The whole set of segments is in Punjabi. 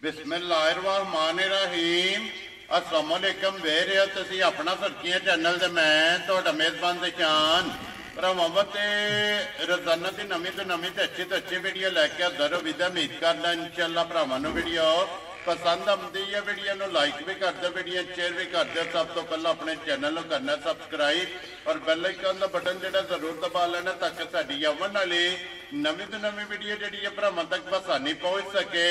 बिस्मिल्लाहिर्रहमानिर्रहीम अस्सलाम वालेकुम वे रहे हो तुसी अपना सुर्खियां चैनल ते मैं तुहाडा मेज़बान दशान भरावां ते रोजाना की नवीं तो नवीं ते अच्छी वीडियो लैके हाज़र हो विदा उम्मीद करना इंशाअल्लाह भरावां नूं वीडियो पसंद आती है। वीडियो को लाइक भी कर दो, वीडियो शेयर भी कर दो। सब तो पहले अपने चैनल को करना सब्सक्राइब और बेल आइकन का बटन जो जरूर दबा लेना ताकि साड़ी आवन वाली नवी तो नवी वीडियो जी भरावां तक बसानी पहुँच सके।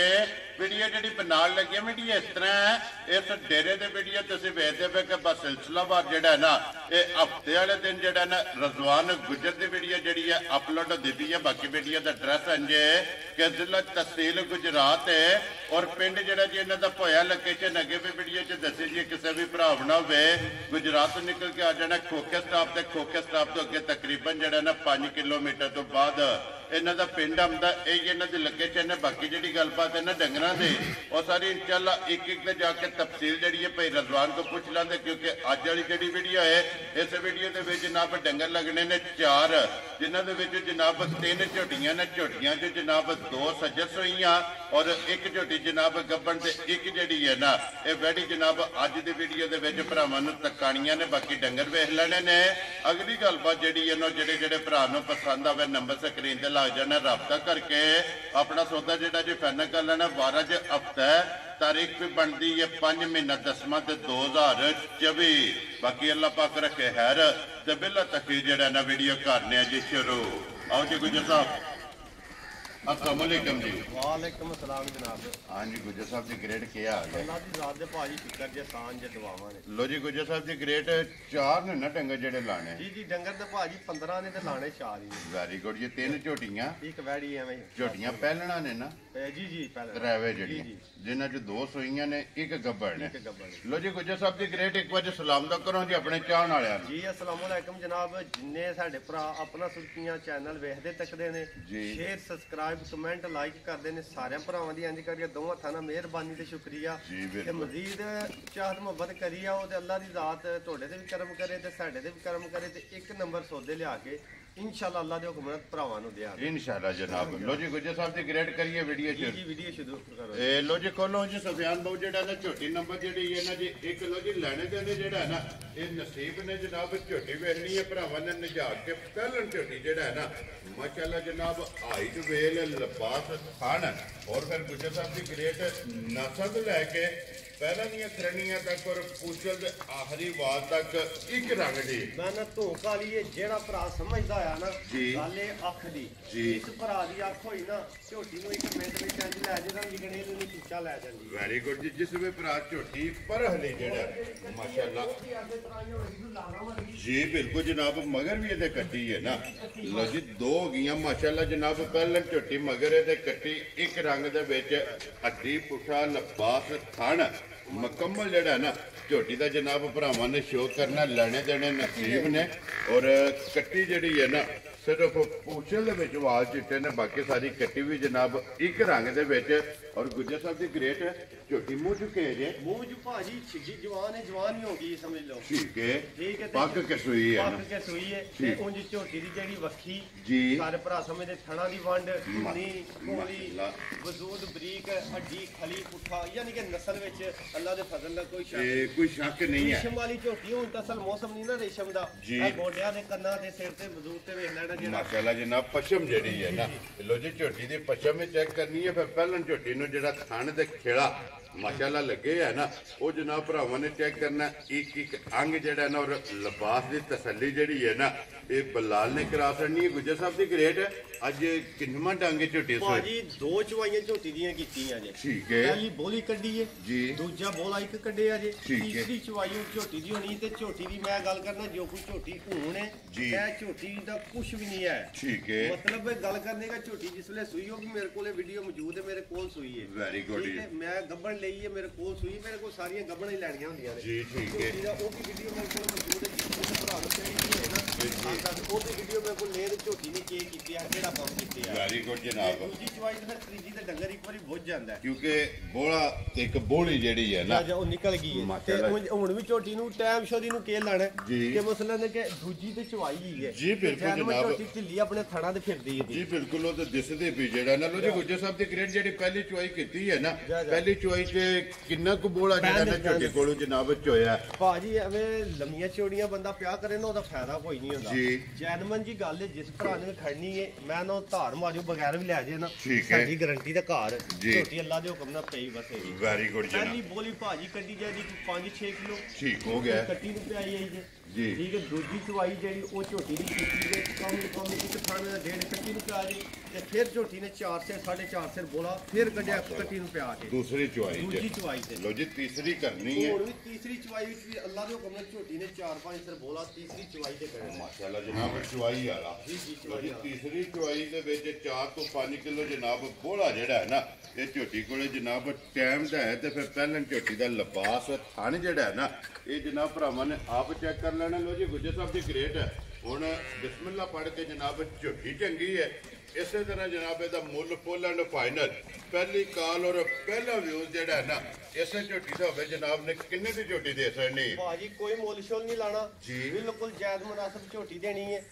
वीडियो जी बनाने लगी वीडियो इस तरह है, इस डेरे की वीडियो तुम वेखते पे कि बस सिलसिलावार जोड़ा है ना ये हफ्ते वाले दिन जोड़ा ना रजवान गुजर की वीडियो जी है अपलोड होती पी है। बाकी वीडियो का एड्रैस इंजे कि जिला तहसील गुजरात है और पिंड जो जी इन्हों का पोया लोकेशन अगे भी वीडियो च दसी जी किसी भी भरा ना हो गुजरात तो निकल के आ जाना खोखे स्टाप से खोखे स्टाप तो अगे तकरीबन जोड़ा ना 5 किलोमीटर तो बाद इन्हों का पिंड आता यही इन्हों की लोकेशन है। बाकी जी गलबात है ना डंगर से और सारी इंशाअल्लाह एक एक जाके तफसील जी है भाई रजवान को पूछ लेंगे क्योंकि अज वाली जी वीडियो है इस वीडियो के जनाब डंगर लगने ने 4 जिन्होंने जनाब 3 झोटियां ने। झोटियां जो जनाब 2 सजस हुई और एक झोटी जनाब गब्बन से एक जी है ना ये वैडी जनाब अज की वीडियो के भरावान तकानिया ने। बाकी डंगर वेख लेने ने। अगली गलबात जी जो भरा पसंद आवे नंबर स्क्रीन से लग जाना रबता करके अपना सौदा जो जी फाइनल कर लेना। 12 च हफ्ता है, तारीख भी बनती है 5 महीना 10वां 2024। बाकी अल्लाह पाक रखे हैर ते बिल्ला तक जरा ना वीडियो करने जी शुरू। आओ जी गुजर साहब अस्सलाम वालेकुम जी। वालेकुम अस्सलाम जनाब। हाँ जी गुजर साहब जी ग्रेड क्या हाल है? अल्लाह दी ज़ात दे भाजी फिकर जे आसान जे दुआवां ने। लो जी गुजर साहब जी ग्रेड 4 ने ना डंगर जेडे लाने जी जी डंगर ते भाजी 15 ने ते लाने 4 ही। Very good. ये 3 झोटियां एक वैड़ी एवें झोटियां पहलना ने ना जी जी पहले ड्राइवे जड़ी जिन्हां च 2 सोईयां ने एक गब्बड़ ने। लो जी गुजर साहब जी ग्रेड एक बार सलाम दा करो जी अपने चाहण वालियां जी। अस्सलाम वालेकुम जनाब। जिन्ने साडे भरा अपना सुर्खियां चैनल वेखदे तकदे ने शेयर सब्सक्राइब कमेंट लाइक करते हैं सारे भरावां दी इंज करिए दो हत्थां नाल मेहरबानी ते शुक्रिया ते मजीद चाहत मुहब्बत करिए आओ ते अल्लाह दी ज़ात तुहाडे ते भी करम करे ते साडे ते भी करम करे ते एक नंबर सौदे लिया के इंशाअल्लाह अल्लाह दे हुक्म नाल भरावां नूं देआंगे इंशाअल्लाह जनाब। लो जी गुजर साहब दी ग्रेड करिए वीडियो शुरू। जी वीडियो शुरू करो। ए लो जी खोलो जी सफियान बहु जेड़ा ना झोटी नंबर जेड़ी है ना जी एक लो जी लेने देने जेड़ा है ना ये नसीब ने जनाब झोटी वेखनी है भरावां ने निजात के पहलन झोटी जेड़ा है ना माशाअल्लाह जनाब हाइट वेल लबास खान और फिर गुजर साहब की ग्रेट नस्ल लैके पहला दियां खरनियां तक और पूछल आखिरी वाल तक एक रंग दी मैं ना धोख वाली है जेड़ा भरा समझदा है ना गाले अख दी जी इस भरा दी अख होई ना झोटी नु एक मिनट विच इंज लै जे रंग गणे नु खिच्चा लै जांदी। वेरी गुड जी। जिस वे भरा झोटी पर हले जेड़ा माशाअल्लाह जी बिल्कुल जनाब मगर भी ये कट्टी है ना। लो जी 2 हो गई माशाअल्लाह जनाब पहले झोटी मगर ये कट्टी एक रंग दे विच हड्डी पुठा लबास थण मुकम्मल जड़ा है ना झोटी का जनाब भरावां ने शो करना लेने देने नसीब ने और कट्टी जड़ी है ना सिर्फ पूछल वाल चिट्टे ने। बाकी सारी कट्टी भी जनाब एक रंग दे विच और गुजर साहब की ग्रेट झोटी मुँह चुके जे मुँह चु भाजी छिगी जवान है जवान ही होगी समझ लो। ठीक है पग के सुई है पग के सुई है ते उंज झोटी दी जेड़ी वक्खी जी सारे भरा समझदे थणा दी वंड नी कोली वजूद बरीक हड्डी खली पुठा यानी कि नस्ल विच अल्लाह दे फजल दा कोई शक नहीं है। रेशम वाली झोटी हुण तां असल मौसम नहीं ना रेशम दा गोडियां दे कन्ना दे सिर ते वजूद ते वेख लेना जेड़ा माशाअल्लाह जनाब पशम जेड़ी है ना लो जी झोटी दी पशम में चेक करनी है फिर पहलन झोटी नु जेड़ा थण दे खेड़ा माशाअल्लाह लगे है ना वो जनाब भरावां ने चेक करना एक एक अंग जेड़ा ना और लिबास की तसल्ली जेड़ी है ना ये बलाल ने करा छड़नी है। गुजर साहब की ग्रेट अज किन्नवां डंग झोटी भाजी 2 चवाइयां झोटी दियां कीतियां जे ठीक है पहली बोली कड्डी है जी दूजा बोला एक कड्डिया जे तीसरी चवाई झोटी दी होनी ते झोटी दी मैं गल करना जो कोई झोटी हूण है जी ए झोटी दा कुछ भी नहीं है ठीक है मतलब गल करने का झोटी जिसले सुई होगी मेरे कोले वीडियो मौजूद है मेरे कोल सुई है वेरी गुड मैं गब्बन लई है मेरे कोल सुई मेरे को सारियां गब्बन ही लैणियां हुंदियां ने जी ठीक है वो भी वीडियो मेरे कोल मौजूद है जिस भरा चाहिए है ना ਉਹ ਵੀ ਵੀਡੀਓ ਮੇਰੇ ਕੋਲ ਲੈ ਝੋਟੀ ਨੇ ਕੀ ਕੀਤੀ ਆ ਕਿਹੜਾ ਕੰਮ ਕੀਤੇ ਆ ਵੈਰੀ ਗੁੱਡ ਜਨਾਬ ਦੂਜੀ ਚਵਾਈ ਤੇ ਫਿਰ ਤੀਜੀ ਤੇ ਡੰਗਰ ਇੱਕ ਵਾਰੀ ਬੁੱਝ ਜਾਂਦਾ ਕਿਉਂਕਿ ਬੋਲਾ ਇੱਕ ਬੋਲੀ ਜਿਹੜੀ ਹੈ ਨਾ ਉਹ ਨਿਕਲ ਗਈ ਹੈ ਤੇ ਹੁਣ ਵੀ ਝੋਟੀ ਨੂੰ ਟਾਈਮ ਸ਼ੋਦੀ ਨੂੰ ਕੇ ਲਾਣਾ ਕਿ ਮਸਲਾ ਨੇ ਕਿ ਦੂਜੀ ਤੇ ਚਵਾਈ ਹੀ ਹੈ ਜੀ ਬਿਲਕੁਲ ਜਨਾਬ ਝੋਟੀ ਢਿੱਲੀ ਆਪਣੇ ਥਣਾ ਤੇ ਫਿਰਦੀ ਹੈ ਜੀ ਬਿਲਕੁਲ ਉਹ ਤਾਂ ਦਿਸਦੇ ਵੀ ਜਿਹੜਾ ਨਾ ਲੋ ਜੀ ਗੁੱਜਰ ਸਾਹਿਬ ਦੀ ਗ੍ਰੇਡ ਜਿਹੜੀ ਪਹਿਲੀ ਚਵਾਈ ਕੀਤੀ ਹੈ ਨਾ ਪਹਿਲੀ ਚਵਾਈ ਤੇ ਕਿੰਨਾ ਕੁ ਬੋਲਾ ਜਿਹੜਾ ਨਾ ਝੋਟੀ ਕੋਲੋਂ ਜਨਾਬ ਚੋਇਆ ਭਾਜੀ ਐਵੇਂ ਲੰਮੀਆਂ ਚੋੜੀਆਂ ਬੰਦਾ ਪਿਆ ਕਰੇ ਨਾ ਉਹਦਾ ਫਾਇਦਾ ਕੋਈ ਨਹੀਂ ਹੁੰਦਾ ਜੀ ਜੈਨਮਨ ਜੀ ਗੱਲ ਹੈ ਜਿਸ ਭਰਾ ਨੇ ਖੜਨੀ ਹੈ ਮੈਂ ਨਾ ਧਾਰ ਮਾਰਿਓ ਬਗੈਰ ਵੀ ਲੈ ਜੇ ਨਾ ਠੀਕ ਹੈ ਸਾਡੀ ਗਾਰੰਟੀ ਦਾ ਘਰ ਝੋਟੀ ਅੱਲਾ ਦੇ ਹੁਕਮ ਨਾਲ ਪਈ ਬਸ ਇਹ ਵੈਰੀ ਗੁੱਡ ਜਨਾਬ ਪਹਿਲੀ ਬੋਲੀ ਭਾਜੀ ਕੱਢੀ ਜਾਏਗੀ 5-6 ਕਿਲੋ ਠੀਕ ਹੋ ਗਿਆ ਕੱਟੀ ਨੂੰ ਪਿਆਈ ਆਈ ਜੀ ਠੀਕ ਹੈ ਦੂਜੀ ਚਵਾਈ ਜਿਹੜੀ ਉਹ ਝੋਟੀ ਦੀ ਕੀਤੀ ਹੈ ਕੰਮ ਇੱਕ ਥਾਣੇ ਦਾ ਡੇਢ ਕੱਟੀ ਨੂੰ ਪਿਆ ਜੀ ਤੇ ਫਿਰ ਝੋਟੀ ਨੇ 4 ਸੇ 4.5 ਸਿਰ ਬੋਲਾ ਫਿਰ ਕੱਢਿਆ ਕੱਟੀ ਨੂੰ ਪਿਆ ਕੇ ਦੂਸਰੀ ਚਵਾਈ ਦੂਜੀ ਚਵਾਈ ਤੇ ਲੋ ਜੀ ਤੀਸਰੀ ਕਰਨੀ ਹੈ ਹੋਰ ਵੀ ਤੀਸਰੀ ਚਵਾਈ ਵਿੱਚ ਵੀ ਅੱਲਾ ਦੇ ਹੁਕਮ ਨਾਲ ਝੋਟੀ ਨੇ 4-5 ਸਿਰ ਬੋਲਾ ਤੀਸਰੀ ਚਵਾਈ ਤੇ ਕਰਿਆ ਮਾਸ਼ਾਅੱਲਾ ਜਨਾਬ ਚਵਾਈ ਵਾਲਾ ਲੋ ਜੀ ਤੀਸਰੀ ਚਵਾਈ ਦੇ ਵਿੱਚ 4 ਤੋਂ 5 ਕਿਲੋ ਜਨਾਬ ਬੋਲਾ ਜਿਹੜਾ ਹੈ ਨਾ ਇਹ ਝੋਟੀ ਕੋਲੇ ਜਨਾਬ ਟਾਈਮ ਦਾ ਹੈ ਤੇ ਫਿਰ ਪਹਿਲਾਂ ਝੋਟੀ ਦਾ ਲਿਬਾਸ ਥਣ ਜਿਹੜਾ ਹੈ ਨਾ ਇਹ ਜਨਾਬ ਭਰਾਵਾਂ ਨੇ ਆਪ ਚੈੱਕ ਕਰ ਲੈਣਾ ਲੋ ਜੀ ਗੁੱਜਰ ਸਾਹਿਬ ਦੀ ਗ੍ਰੇਟ ਹੈ ਹੁਣ ਬਿਸਮਿਲ੍ਲਾ ਪੜ੍ਹ ਕੇ ਜਨਾਬ ਝੋਟੀ ਚੰਗੀ ਹੈ ਇਸੇ ਤਰ੍ਹਾਂ ਜਨਾਬ ਇਹਦਾ ਮੁੱਲ ਫੁੱਲ ਐਂਡ ਫਾਈਨਲ ਪਹਿਲੀ ਕਾਲ ਔਰ ਪਹਿਲਾ ਵਿਊਜ਼ ਜਿਹੜਾ ਹੈ ਨਾ ਇਸੇ ਝੋਟੀ ਦਾ ਹੋਵੇ ਜਨਾਬ ਨੇ ਕਿੰਨੇ ਦੀ ਝੋਟੀ ਦੇ ਸਕਣੀ ਭਾਜੀ ਕੋਈ ਮੁੱਲ ਸ਼ੁੱਲ ਨਹੀਂ ਲਾਣਾ ਬਿਲਕੁਲ ਜਾਇਜ਼ ਮੁਨਾਸਬ ਝੋਟੀ ਦੇਣੀ ਹੈ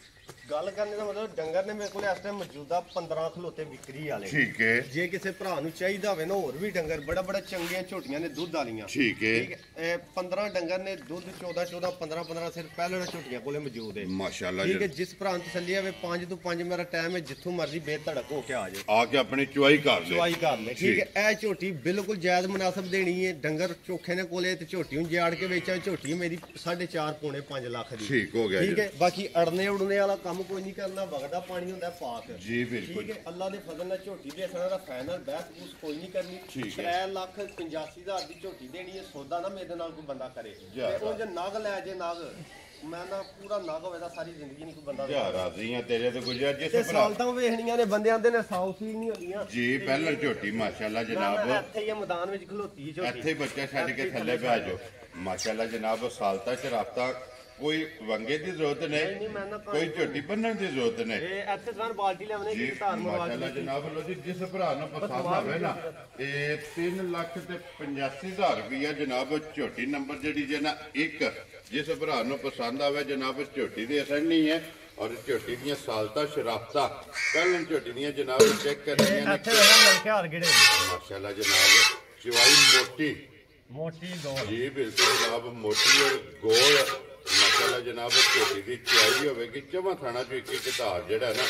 ਗੱਲ ਕਰਨੇ ਦਾ ਮਤਲਬ ਡੰਗਰ ਨੇ ਮੇਰੇ ਕੋਲ ਇਸ ਟਾਈਮ ਮੌਜੂਦਾ 15 ਖਲੋਤੇ ਵਿਕਰੀ ਵਾਲੇ ਠੀਕ ਹੈ ਜੇ ਕਿਸੇ ਭਰਾ ਨੂੰ ਚਾਹੀਦਾ ਹੋਵੇ ਨਾ ਹੋਰ ਵੀ ਡੰਗਰ ਬੜਾ ਚੰਗੀਆਂ ਝੋਟੀਆਂ ਨੇ ਦੁੱਧ ਵਾਲੀਆਂ ਠੀਕ ਹੈ 15 ਡੰਗਰ ਨੇ ਦੁੱਧ 14 15 ਸਿਰ ਪਹਿਲਾਂ ਝੋਟੀਆਂ ਕੋਲੇ ਮੌਜੂਦ ਹੈ ਮਾਸ਼ਾਅੱਲਾ ਠੀਕ ਹੈ ਜਿਸ ਭਰਾ ਨੂੰ ਤਸੱਲੀ ਆਵੇ 5 ਤੋਂ 5 ਮੇਰਾ ਟਾਈਮ ਹੈ ਜਿੱਥੋਂ ਮਰਜ਼ੀ ਬੇਧੜਕ ਹੋ ਕੇ ਆ ਜਾਏ ਆ ਕੇ ਆਪਣੀ ਚੁਆਈ ਕਰ ਲੈ ਚੁਆਈ ਕਰ ਲੈ ਠੀਕ ਹੈ ਇਹ ਝੋਟੀ ਬਿਲਕੁਲ ਜਾਇਜ਼ ਮੁਨਾਸਬ ਦੇਣੀ ਹੈ ਡੰਗਰ ਚੋਖੇ ਨੇ ਕੋਲੇ ਤੇ ਝੋਟੀ ਨੂੰ ਜਾੜ ਕੇ ਵੇਚਾਂ ਝੋਟੀ ਮੇਰੀ 4.5 ਪੌਣੇ 5 ਲੱਖ ਦੀ ਠੀਕ ਹੋ ਗਿਆ ਠੀਕ ਹੈ ਬਾਕੀ ਅੜਨੇ ਉੜਨੇ ਵਾਲਾ ਕੰਮ ਕੋਈ ਨਹੀਂ ਕਰਨਾ ਵਗਦਾ ਪਾਣੀ ਹੁੰਦਾ ਪਾਕ ਜੀ ਬਿਲਕੁਲ ਠੀਕ ਹੈ ਅੱਲਾ ਦੇ ਫਜ਼ਲ ਨਾਲ ਝੋਟੀ ਦੇ ਸਣਾ ਦਾ ਫਾਈਨਲ ਬਹਿਸ ਬੂਸ ਕੋਈ ਨਹੀਂ ਕਰਨੀ 3,85,000 ਦੀ ਝੋਟੀ ਦੇਣੀ ਹੈ ਸੌਦਾ ਨਾ ਮੇਰੇ ਨਾਲ ਕੋਈ ਬੰਦਾ ਕਰੇ ਤੇ ਉਹ ਜੇ ਨਗ ਲੈ ਜੇ ਨਗ ਮੈਂ ਨਾ ਪੂਰਾ ਨਗ ਹੋਵੇ ਤਾਂ ਸਾਰੀ ਜ਼ਿੰਦਗੀ ਨਹੀਂ ਕੋਈ ਬੰਦਾ ਯਾਰ ਰਾਜ਼ੀਆਂ ਤੇਰੇ ਤੇ ਗੁਜਰ ਜਿਸ ਤੇ ਸਾਲਤਾਂ ਵੇਖਣੀਆਂ ਨੇ ਬੰਦੇ ਆਂਦੇ ਨੇ ਸਾਊ ਸੀ ਨਹੀਂ ਹੁੰਦੀਆਂ ਜੀ ਪਹਿਲਾਂ ਝੋਟੀ ਮਾਸ਼ਾਅੱਲਾ ਜਨਾਬ ਇੱਥੇ ਹੀ ਮੈਦਾਨ ਵਿੱਚ ਖਲੋਤੀ ਝੋਟੀ ਇੱਥੇ ਹੀ ਬੱਚਾ ਛੱਡ ਕੇ ਥੱਲੇ ਪੈ ਜਾਓ ਮਾਸ਼ਾਅੱਲਾ ਜਨਾਬ ਸਾਲਤਾ ਚ ਰਾਬਤਾ ਕੋਈ ਵੰਗੇ ਦੀ ਜ਼ਰੂਰਤ ਨਹੀਂ ਕੋਈ ਝੋਟੀ ਬੰਨਣ ਦੀ ਜ਼ਰੂਰਤ ਨਹੀਂ ਇਹ ਇੱਥੇ ਸਨ ਬਾਲਟੀ ਲੈਵਨੇ ਜੀ ਮਾਸ਼ਾਅੱਲਾ ਜਨਾਬ ਲੋ ਜੀ ਜਿਸ ਭਰਾ ਨੂੰ ਪਸੰਦ ਆਵੇ ਨਾ ਇਹ 3,85,000 ਰੁਪਇਆ ਜਨਾਬ ਝੋਟੀ ਨੰਬਰ ਜਿਹੜੀ ਜੇ ਨਾ ਇੱਕ ਜਿਸ ਭਰਾ ਨੂੰ ਪਸੰਦ ਆਵੇ ਜਨਾਬ ਝੋਟੀ ਦੀ ਅਸਰ ਨਹੀਂ ਹੈ ਔਰ ਝੋਟੀ ਦੀਆਂ ਸਾਲਤਾ ਸ਼ਰਾਫਤਾ ਪਹਿਲਾਂ ਝੋਟੀ ਦੀਆਂ ਜਨਾਬ ਚੈੱਕ ਕਰਨੀਆਂ ਨੇ ਮਾਸ਼ਾਅੱਲਾ ਜਨਾਬ ਚਵਾਈ ਮੋਟੀ ਜੀ ਬਿਲਕੁਲ ਜਨਾਬ ਮੋਟੀ ਔਰ ਗੋਲ ਮਾਸ਼ਾਅੱਲਾ ਜਨਾਬ ਝੋਟੀ ਦੀ ਚਵਾਈ ਹੋਵੇਗੀ ਚਵਾਂ ਥਾਣਾ ਚੋਂ ਇੱਕ ਇੱਕ ਧਾਰ ਜਿਹੜਾ ਨਾ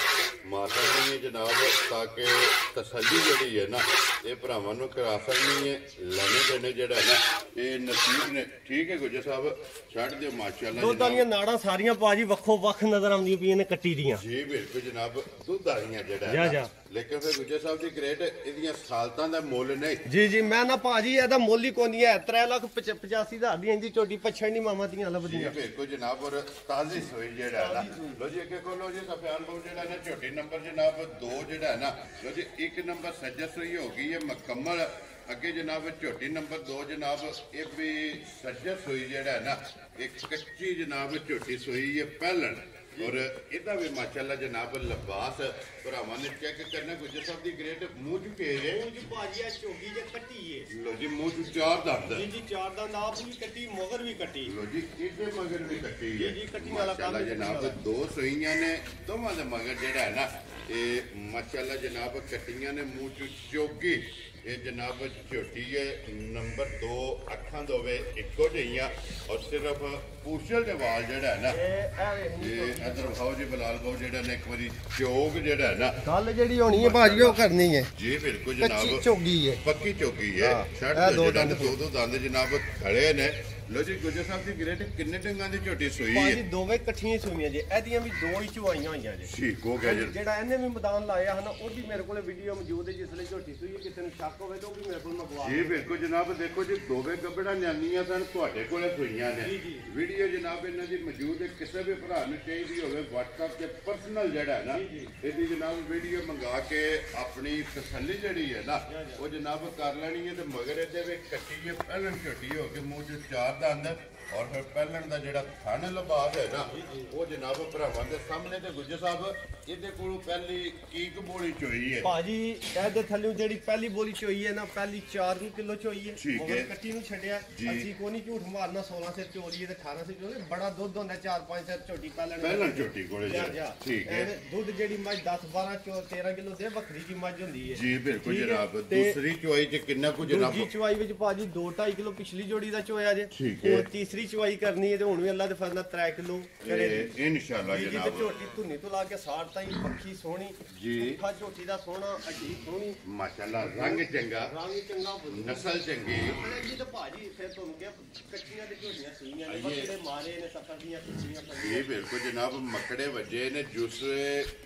ਮਾਤਾ ਨਹੀਂ ਜਨਾਬ ਤਾਂ ਕਿ ਤਸੱਲੀ ਜਿਹੜੀ ਹੈ ਨਾ ਇਹ ਭਰਾਵਾਂ ਨੂੰ ਕਰਾ ਸਕਣੀ ਹੈ ਲੈਣੇ ਦੇਣੇ ਜਿਹੜਾ ਨਾ ਇਹ ਨਸੀਬ ਨੇ ਠੀਕ ਹੈ ਗੁੱਜਰ ਸਾਹਿਬ ਛੱਡ ਦਿਓ ਮਾਸ਼ਾਅੱਲਾ ਦੁੱਧ ਵਾਲੀਆਂ ਨਾੜਾਂ ਸਾਰੀਆਂ ਭਾਜੀ ਵੱਖੋ ਵੱਖ ਨਜ਼ਰ ਆਉਂਦੀਆਂ ਪਈਆਂ ਨੇ ਕੱਟੀ ਦੀਆਂ ਜੀ ਬਿਲਕੁਲ ਜਨਾਬ ਦੁੱਧ ਵਾਲੀਆਂ ਜਿਹੜਾ ਲੇਕਿਨ ਫਿਰ ਗੁੱਜਰ ਸਾਹਿਬ ਦੀ ਗ੍ਰੇਟ ਇਹਦੀਆਂ ਸਾਲਤਾਂ ਦਾ ਮੁੱਲ ਨਹੀਂ ਜੀ ਮੈਂ ਨਾ ਭਾਜੀ ਇਹਦਾ ਮੁੱਲ ਹੀ ਕੋਈ ਨਹੀਂ ਹੈ 3,85,000 ਦੀ ਇੰਦੀ ਝੋਟੀ ਪਛੜ ਨਹੀਂ ਮਾਮਾ ਦੀਆਂ ਲੱਭਦੀਆਂ ਬਿਲਕੁਲ ਜਨਾਬ ਔਰ ਤਾਜ਼ੀ ਸੋਈ ਜਿਹੜਾ ਨਾ ਲੋ ਜੀ ਅੱਗੇ ਕੋਲੋ ਜੀ ਸਫਿਆਨ ਬਾਬੂ ਜਿਹੜਾ ਨਾ ਝੋਟੀ ਨੰਬਰ ਜਨਾਬ 2 ਜਿਹੜਾ ਹੈ ਨਾ ਲੋ ਜੀ 1 ਨੰਬਰ ਸੱਜਰ ਸੋਈ ਹੋ ਗਈ ਹੈ ਮੁਕੰਮਲ ਅੱਗੇ ਜਨਾਬ ਝੋਟੀ ਨੰਬਰ 2 ਜਨਾਬ ਇਹ ਵੀ ਸੱਜਰ ਸੋਈ ਜਿਹੜਾ ਹੈ ਨਾ ਇੱਕ ਕੱਚੀ ਜਨਾਬ ਝੋਟੀ ਸੋਈ ਹੈ ਪਹਿਲਣ ਔਰ ਇਹਦਾ ਵੀ ਮਾਸ਼ਾਅੱਲਾ ਜਨਾਬ ਲਿਬਾਸ ਭਰਾਵਾਂ ਨੇ ਚੈੱਕ ਕਰਨਾ ਗੁੱਜਰ ਸਾਹਿਬ ਦੀ ਗ੍ਰੇਟ ਮੂੰਹ ਚ ਭੇਜ ਹੈ ਜੀ ਭਾਜੀ ਆ ਝੋਗੀ ਜੇ ਕੱਟੀ ਏ ਲੋ ਜੀ ਮੂੰਹ ਚ 4 ਦੰਦ ਜੀ 4 ਦੰਦ ਆਪ ਵੀ ਕੱਟੀ ਮਗਰ ਵੀ ਕੱਟੀ ਲੋ ਜੀ ਇਹਦੇ ਮਗਰ ਵੀ ਕੱਟੀ ਹੈ ਜੀ ਕੱਟੀ ਵਾਲਾ ਕੰਮ ਜਨਾਬ 2 ਸੋਈਆਂ ਨੇ ਦੋਵਾਂ ਦੇ ਮਗਰ ਜਿਹੜਾ ਹੈ ਨਾ ਇਹ ਮਾਸ਼ਾਅੱਲਾ ਜਨਾਬ ਕੱਟੀਆਂ ਨੇ ਮੂੰਹ ਚ ਚੋਗੀ ਇਹ ਜਨਾਬ ਝੋਟੀ ਹੈ ਨੰਬਰ 2 ਅੱਖਾਂ ਦੋਵੇਂ ਇੱਕੋ ਜਿਹੀਆਂ ਔਰ ਸਿਰਫ ਪੂਛਲ ਦੇ ਵਾਲ ਜਿਹੜਾ ਹੈ ਨਾ ਇਹ ਇਧਰ ਭਾਉ ਜੀ ਬਲਾਲ ਭਾਉ ਜਿਹੜਾ ਨੇ ਇੱਕ ਵਾਰੀ ਚੋਗ ਜਿਹੜਾ ਹੈ ਨਾ ਗੱਲ ਜਿਹੜੀ ਹੋਣੀ ਹੈ ਭਾਜੀ ਉਹ ਕਰਨੀ ਹੈ ਜੀ ਬਿਲਕੁਲ ਜਨਾਬ ਪੱਕੀ ਚੋਗੀ ਹੈ ਪੱਕੀ ਚੋਗੀ ਹੈ ਛੱਡ ਦੋ ਦੰਦ ਜਨਾਬ ਖੜੇ ਨੇ ਲੋ ਜੀ ਗੁੱਜਰ ਸਾਹਿਬ ਦੀ ਗ੍ਰੇਟ ਕਿੰਨੇ ਡੰਗਾਂ ਦੀ ਝੋਟੀ ਸੋਈ ਹੈ ਭਾਜੀ ਦੋਵੇਂ ਇਕੱਠੀਆਂ ਸੋਈਆਂ ਜੇ ਇਹਦੀਆਂ ਵੀ 2 ਹੀ ਚੁਆਈਆਂ ਹੋਈਆਂ ਜੇ ਠੀਕ ਹੋ ਗਿਆ ਜਿਹੜਾ ਇਹਨੇ ਵੀ ਮੈਦਾਨ ਲਾਇਆ ਹਨ ਉਹਦੀ ਮੇਰੇ ਕੋਲੇ ਵੀਡੀਓ ਮੌਜੂਦ ਹੈ ਜਿਸ ਲਈ ਝੋਟੀ ਸੋਈ ਕਿਸੇ ਨੂੰ ਸ਼ੱਕ ਹੋਵੇ ਤਾਂ ਉਹ ਵੀ ਮੇਰੇ ਕੋਲ ਮੰਗਵਾ ਜੀ ਬਿਲਕੁਲ ਜਨਾਬ ਦੇਖੋ ਜੀ ਦੋਵੇਂ ਗੱਬੜਾ ਨਿਆਨੀਆਂ ਸਨ ਤੁਹਾਡੇ ਕੋਲੇ ਸੋਈਆਂ ਨੇ ਵੀਡੀਓ ਜਨਾਬ ਇਹਨਾਂ ਦੀ ਮੌਜੂਦ ਹੈ ਕਿਸੇ ਵੀ ਭਰਾ ਨੂੰ ਚਾਹੀਦੀ ਹੋਵੇ WhatsApp ਤੇ ਪਰਸਨਲ ਜਿਹੜਾ ਹੈ ਨਾ ਇਹਦੀ ਜਨਾਬ ਵੀਡੀਓ ਮੰਗਾ ਕੇ ਆਪਣੀ ਤਸੱਲੀ ਜਿਹੜੀ ਹੈ ਨਾ ਉਹ ਜਨਾਬ ਕਰ ਲੈਣੀ ਹੈ ਤੇ ਮਗਰ ਇਹਦੇ ਵਿੱਚ ਕੱਟੀ ਹੈ ਪਹਿਲਾਂ ਝੋਟੀ ਹੋ ਕੇ ਮੂੰਹ ਚ 4 ਦੰਦ ਔਰ ਫਿਰ ਪਹਿਲਣ ਦਾ ਜਿਹੜਾ ਥਣ ਲਬਾਸ ਹੈ ਨਾ ਉਹ ਜਨਾਬ ਭਰਾਵਾਂ ਦੇ ਸਾਹਮਣੇ ਤੇ ਗੁੱਜਰ ਸਾਹਿਬ ਇਹਦੇ ਕੋਲੋਂ ਪਹਿਲੀ ਕੀਕ ਬੋਲੀ ਚੋਈ ਹੈ ਭਾਜੀ ਇਹਦੇ ਥੱਲੇ ਜਿਹੜੀ ਪਹਿਲੀ ਬੋਲੀ ਚੋਈ ਹੈ ਨਾ ਪਹਿਲੀ 4 ਕਿਲੋ ਚੋਈ ਹੈ ਮਗਰ ਕੱਟੀ ਨੂੰ ਛੱਡਿਆ ਅਸੀਂ ਕੋਈ ਨਹੀਂ ਝੂਠ ਮਾਰਨਾ 16 ਸਿਰ ਚੋਲੀ ਤੇ 18 ਸਿਰ ਚੋਲੀ ਬੜਾ ਦੁੱਧ ਹੁੰਦਾ 4-5 ਸਿਰ ਝੋਟੀ ਪਹਿਲਣ ਝੋਟੀ ਕੋਲੇ ਠੀਕ ਹੈ ਦੁੱਧ ਜਿਹੜੀ ਮੱਝ 10-12 13 ਕਿਲੋ ਦੇ ਵੱਖਰੀ ਜੀ ਮੱਝ ਹੁੰਦੀ ਹੈ ਜੀ ਬਿਲਕੁਲ ਜਨਾਬ ਦੂਸਰੀ ਚੋਈ ਚ ਕਿੰਨਾ ਕੁ ਜਨਾਬ ਦੂਜੀ ਚਵਾਈ ਵਿੱਚ ਭਾਜੀ 2-2.5 ਕਿਲੋ ਪਿਛਲੀ ਜੋੜੀ ਦਾ ਚੋਇਆ ਜੇ ਹੁਣ ਤੀਸਰੀ ਚਵਾਈ ਕਰਨੀ ਹੈ ਤੇ ਹੁਣ ਵੀ ਅੱਲਾ ਦੇ ਫਜ਼ਲ ਨਾਲ 3 ਕਿਲੋ ਕਰੇਗੀ ਇਨਸ਼ਾਅੱਲਾ ਜੀ ਜਨਾਬ ਝੋਟੀ ਧੁੰਨੀ ਤੋਂ ਲਾ ਕੇ ਸਾੜ ਤਾਈ ਪੱਖੀ ਸੋਹਣੀ ਜੀ ਅੱਖਾਂ ਝੋਟੀ ਦਾ ਸੋਹਣਾ ਅੱਡੀ ਸੋਹਣੀ ਮਾਸ਼ਾਅੱਲਾ ਰੰਗ ਚੰਗਾ ਨਸਲ ਚੰਗੀ ਜੀ ਤੇ ਭਾਜੀ ਫਿਰ ਤੁਹਾਨੂੰ ਕਿਹਾ ਕੱਚੀਆਂ ਤੇ ਝੋਟੀਆਂ ਸੂਈਆਂ ਨੇ ਬੱਕਰੇ ਮਾਰੇ ਨੇ ਸਫਰ ਦੀਆਂ ਖਿੱਚੀਆਂ ਇਹ ਬਿਲਕੁਲ ਜਨਾਬ ਮੱਕੜੇ ਵੱਜੇ ਨੇ ਜੁਸ